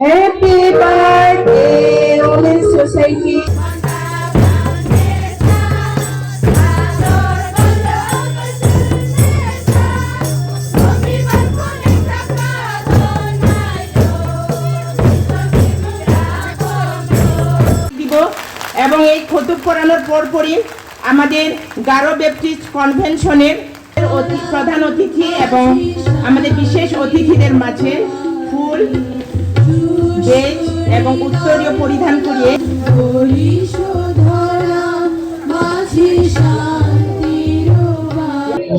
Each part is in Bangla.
Happy birthday, Women's Society. এবং এই খতুব পড়ানোর পরপরই আমাদের গারো ব্যাপটিস্ট কনভেনশনের প্রধান অতিথি এবং আমাদের বিশেষ অতিথিদের মাঝে ফুল, বেজ এবং উত্তরীয় পরিধান করিয়ে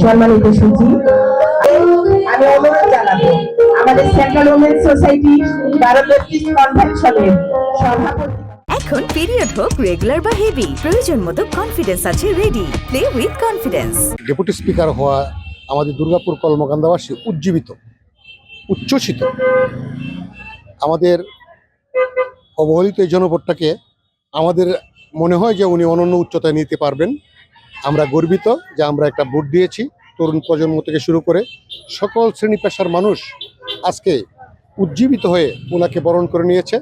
সম্মানিত সুজি, আমি অনুরোধ জানাবো আমাদের central women's society Garo Baptist কনভেনশনের সভাপতি। এখন পিরিয়ড হোক রেগুলার বা হেভি, প্রয়োজন মতো কনফিডেন্স আছে ready. Play with confidence. Deputy speaker হওয়া আমাদের দুর্গাপুর কলমকান্দাবাসী উজ্জীবিত, উচ্ছ্বসিত। আমাদের অবহেলিত এই জনপদটাকে আমাদের মনে হয় যে উনি অনন্য উচ্চতায় নিতে পারবেন। আমরা গর্বিত যে আমরা একটা ভোট দিয়েছি। তরুণ প্রজন্ম থেকে শুরু করে সকল শ্রেণী পেশার মানুষ আজকে উজ্জীবিত হয়ে ওনাকে বরণ করে নিয়েছে।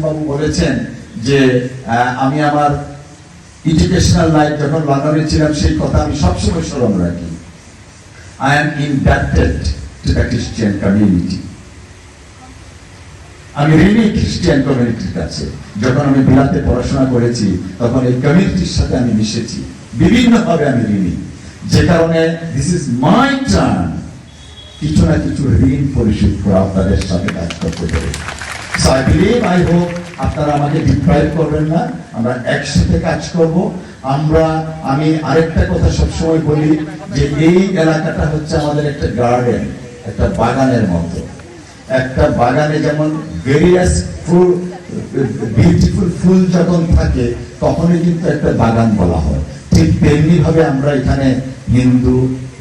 বাবু বলেছেন যে আমি আমার এডুকেশনাল লাইফ যখন লন্ডনে ছিলাম সেই কথা আমি সবসময় স্মরণ রাখি। I am inducted to the Christian community. আমি ঋণী খ্রিস্টিয়ান কমিউনিটির কাছে। যখন আমি বিলাতে পড়াশোনা করেছি তখন এই কমিউনিটির সাথে আমি মিশেছি, বিভিন্নভাবে আমি ঋণী, যে কারণে দিস ইজ মাই টার্ন কিছু না কিছু ঋণ পরিশোধ করা আপনাদের সাথে কাজ করতে পারে। So I believe, I hope আপনারা আমাকে ডিপ্রাইভ করবেন না, আমরা একসাথে কাজ করব। আমি আরেকটা কথা সবসময় বলি যে এই এলাকাটা হচ্ছে আমাদের একটা গার্ডেন, একটা বাগানের মতো। একটা বাগানে যেমন ভেরিয়াস ফুল, বিউটিফুল ফুল যখন থাকে তখনই কিন্তু একটা বাগান বলা হয়। ঠিক তেমনি ভাবে আমরা এখানে হিন্দু,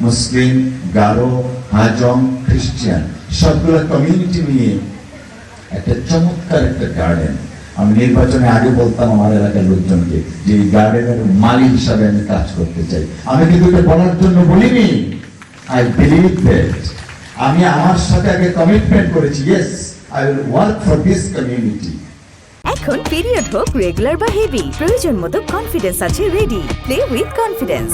মুসলিম, গারো, হাজং, খ্রিস্টান সবগুলো কমিউনিটি নিয়ে একটা চমৎকার একটা গার্ডেন। আমি নির্বাচনে আগে বলতাম আমার এলাকার লোকজনকে যে এই গার্ডেনের মালি হিসাবে আমি কাজ করতে চাই। আমি কিন্তু এটা বলার জন্য বলিনি, আই বিলিভ দ্যাট। আমি আমার সাথে আগে কমিটমেন্ট করেছি, yes I will work for this community. এখন পিরিয়ড হোক রেগুলার বা হেভি, প্রয়োজন মতো কনফিডেন্স আছে ready. Play with confidence.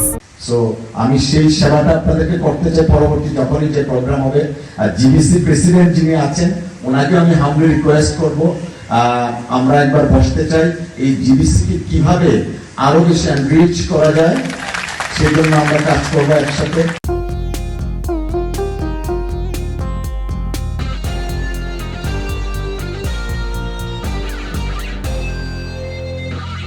So আমি সেই সেবাটা আপনাদেরকে করতে চাই পরবর্তী যখনই যে প্রোগ্রাম হবে। আর জিবিসি প্রেসিডেন্ট যিনি আছেন ওনাকে আমি হামলি রিকোয়েস্ট করব, আমরা একবার বসতে চাই এই জিবিসিকে কিভাবে আরো বেশি এনরিচ করা যায়, সেজন্য আমরা কাজ করবো একসাথে।